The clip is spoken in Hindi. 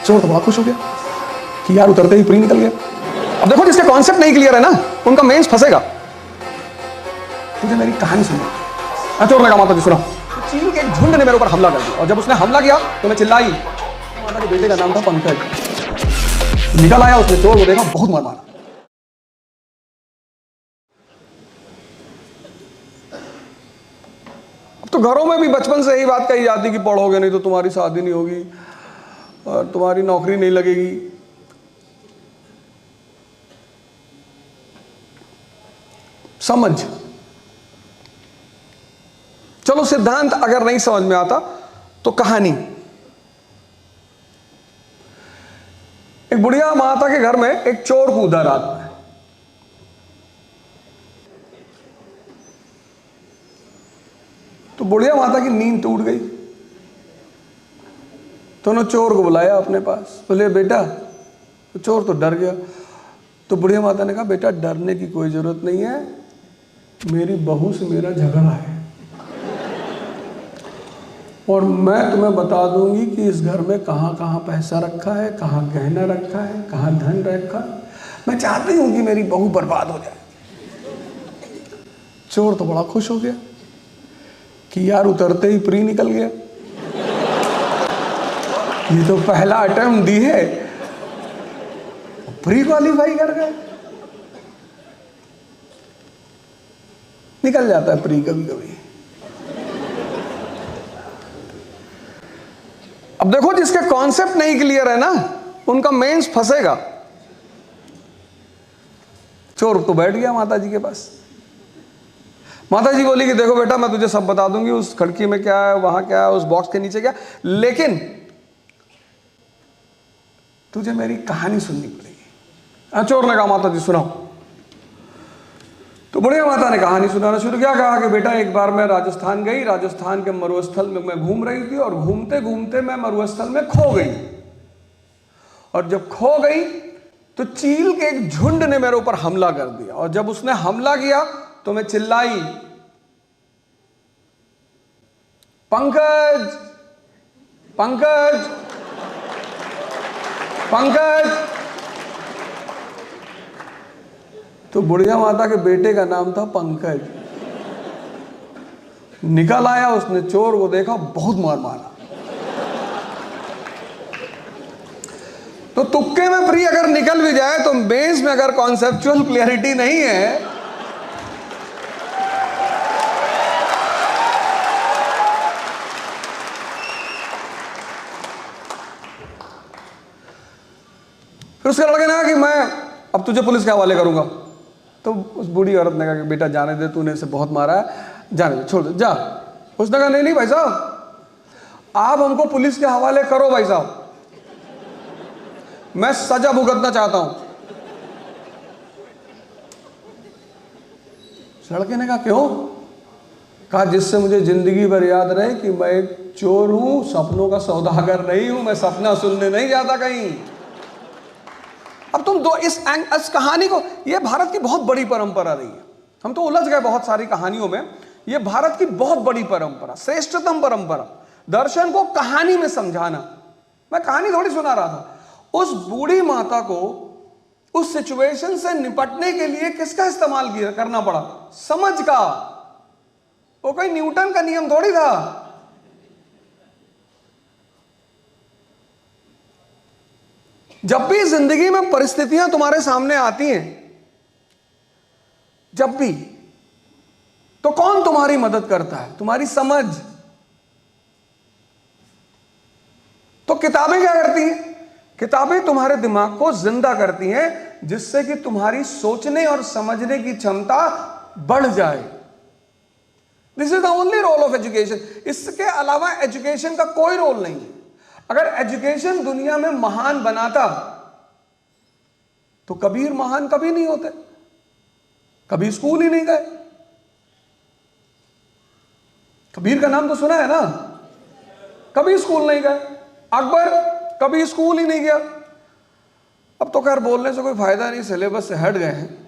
चोर तो बड़ा खुश हो गया कि यार उतरते ही फ्री निकल गया। अब देखो जिसके कॉन्सेप्ट नहीं क्लियर है ना, उनका मेंस फंसेगा। तुझे मेरी कहानी सुनो। चोर ने कहा माता जी सुनो, चील के एक झुंड ने मेरे ऊपर हमला कर दिया और जब उसने हमला किया तो मैं चिल्लाई। माता के बेटे का नाम था पंकज। निकल आया, उसने चोर को देखा, बहुत मार मारा। अब तो घरों में भी बचपन से यही बात कही जाती कि पढ़ोगे नहीं तो तुम्हारी शादी नहीं होगी और तुम्हारी नौकरी नहीं लगेगी। समझ, चलो सिद्धांत अगर नहीं समझ में आता तो कहानी। एक बुढ़िया माता के घर में एक चोर कूदा रात में। तो बुढ़िया माता की नींद टूट गई तो उन्होंने चोर को बुलाया अपने पास। बोले बेटा, तो चोर तो डर गया। तो बुढ़िया माता ने कहा बेटा डरने की कोई जरूरत नहीं है, मेरी बहू से मेरा झगड़ा है और मैं तुम्हें बता दूंगी कि इस घर में कहाँ कहाँ पैसा रखा है, कहाँ गहना रखा है, कहाँ धन रखा है। मैं चाहती हूं कि मेरी बहू बर्बाद हो जाए। चोर तो बड़ा खुश हो गया कि यार उतरते ही फ्री निकल गया। ये तो पहला अटेम्प्ट दी है, फ्री क्वालिफाई कर गए। निकल जाता है फ्री कभी कभी। अब देखो जिसके कॉन्सेप्ट नहीं क्लियर है ना, उनका मेंस फंसेगा। चोर तो बैठ गया माता जी के पास। माता जी बोली कि देखो बेटा मैं तुझे सब बता दूंगी, उस खिड़की में क्या है, वहां क्या है, उस बॉक्स के नीचे क्या, लेकिन तुझे मेरी कहानी सुननी पड़ेगी। चोर ने कहा माता जी सुनाओ। तो बुढ़िया माता ने कहानी सुनाना शुरू किया। कहा कि बेटा एक बार मैं राजस्थान गई, राजस्थान के मरुस्थल में मैं घूम रही थी और घूमते घूमते मैं मरुस्थल में खो गई और जब खो गई तो चील के एक झुंड ने मेरे ऊपर हमला कर दिया और जब उसने हमला किया तो मैं चिल्लाई पंकज पंकज पंकज। तो बुढ़िया माता के बेटे का नाम था पंकज। निकल आया, उसने चोर को देखा, बहुत मार मारा। तो तुक्के में फ्री अगर निकल भी जाए तो बेस में अगर कॉन्सेप्चुअल क्लियरिटी नहीं है फिर उसके लड़के ने कहा कि मैं अब तुझे पुलिस के हवाले करूंगा। तो उस बूढ़ी औरत ने कहा कि बेटा जाने दे, तूने इसे बहुत मारा है, जाने दे, छोड़ दे, जा। उसने कहा नहीं नहीं भाई साहब, आप हमको पुलिस के हवाले करो भाई साहब, मैं सजा भुगतना चाहता हूं। लड़के ने कहा क्यों? कहा जिससे मुझे जिंदगी भर याद रहे कि मैं एक चोर हूं, सपनों का सौदागर नहीं हूं, मैं सपना सुनने नहीं जाता कहीं। अब तुम दो इस कहानी को, यह भारत की बहुत बड़ी परंपरा रही है। हम तो उलझ गए बहुत सारी कहानियों में। यह भारत की बहुत बड़ी परंपरा, श्रेष्ठतम परंपरा, दर्शन को कहानी में समझाना। मैं कहानी थोड़ी सुना रहा था। उस बूढ़ी माता को उस सिचुएशन से निपटने के लिए किसका इस्तेमाल करना पड़ा? समझ का। वो कोई न्यूटन का नियम थोड़ी था। जब भी जिंदगी में परिस्थितियां तुम्हारे सामने आती हैं, जब भी, तो कौन तुम्हारी मदद करता है? तुम्हारी समझ। तो किताबें क्या करती हैं? किताबें तुम्हारे दिमाग को जिंदा करती हैं, जिससे कि तुम्हारी सोचने और समझने की क्षमता बढ़ जाए। This is the only role of education. इसके अलावा एजुकेशन का कोई रोल नहीं है। अगर एजुकेशन दुनिया में महान बनाता तो कबीर महान कभी नहीं होते, कभी स्कूल ही नहीं गए। कबीर का नाम तो सुना है ना, कभी स्कूल नहीं गए। अकबर कभी स्कूल ही नहीं गया। अब तो खैर बोलने से कोई फायदा नहीं, सिलेबस से हट गए हैं।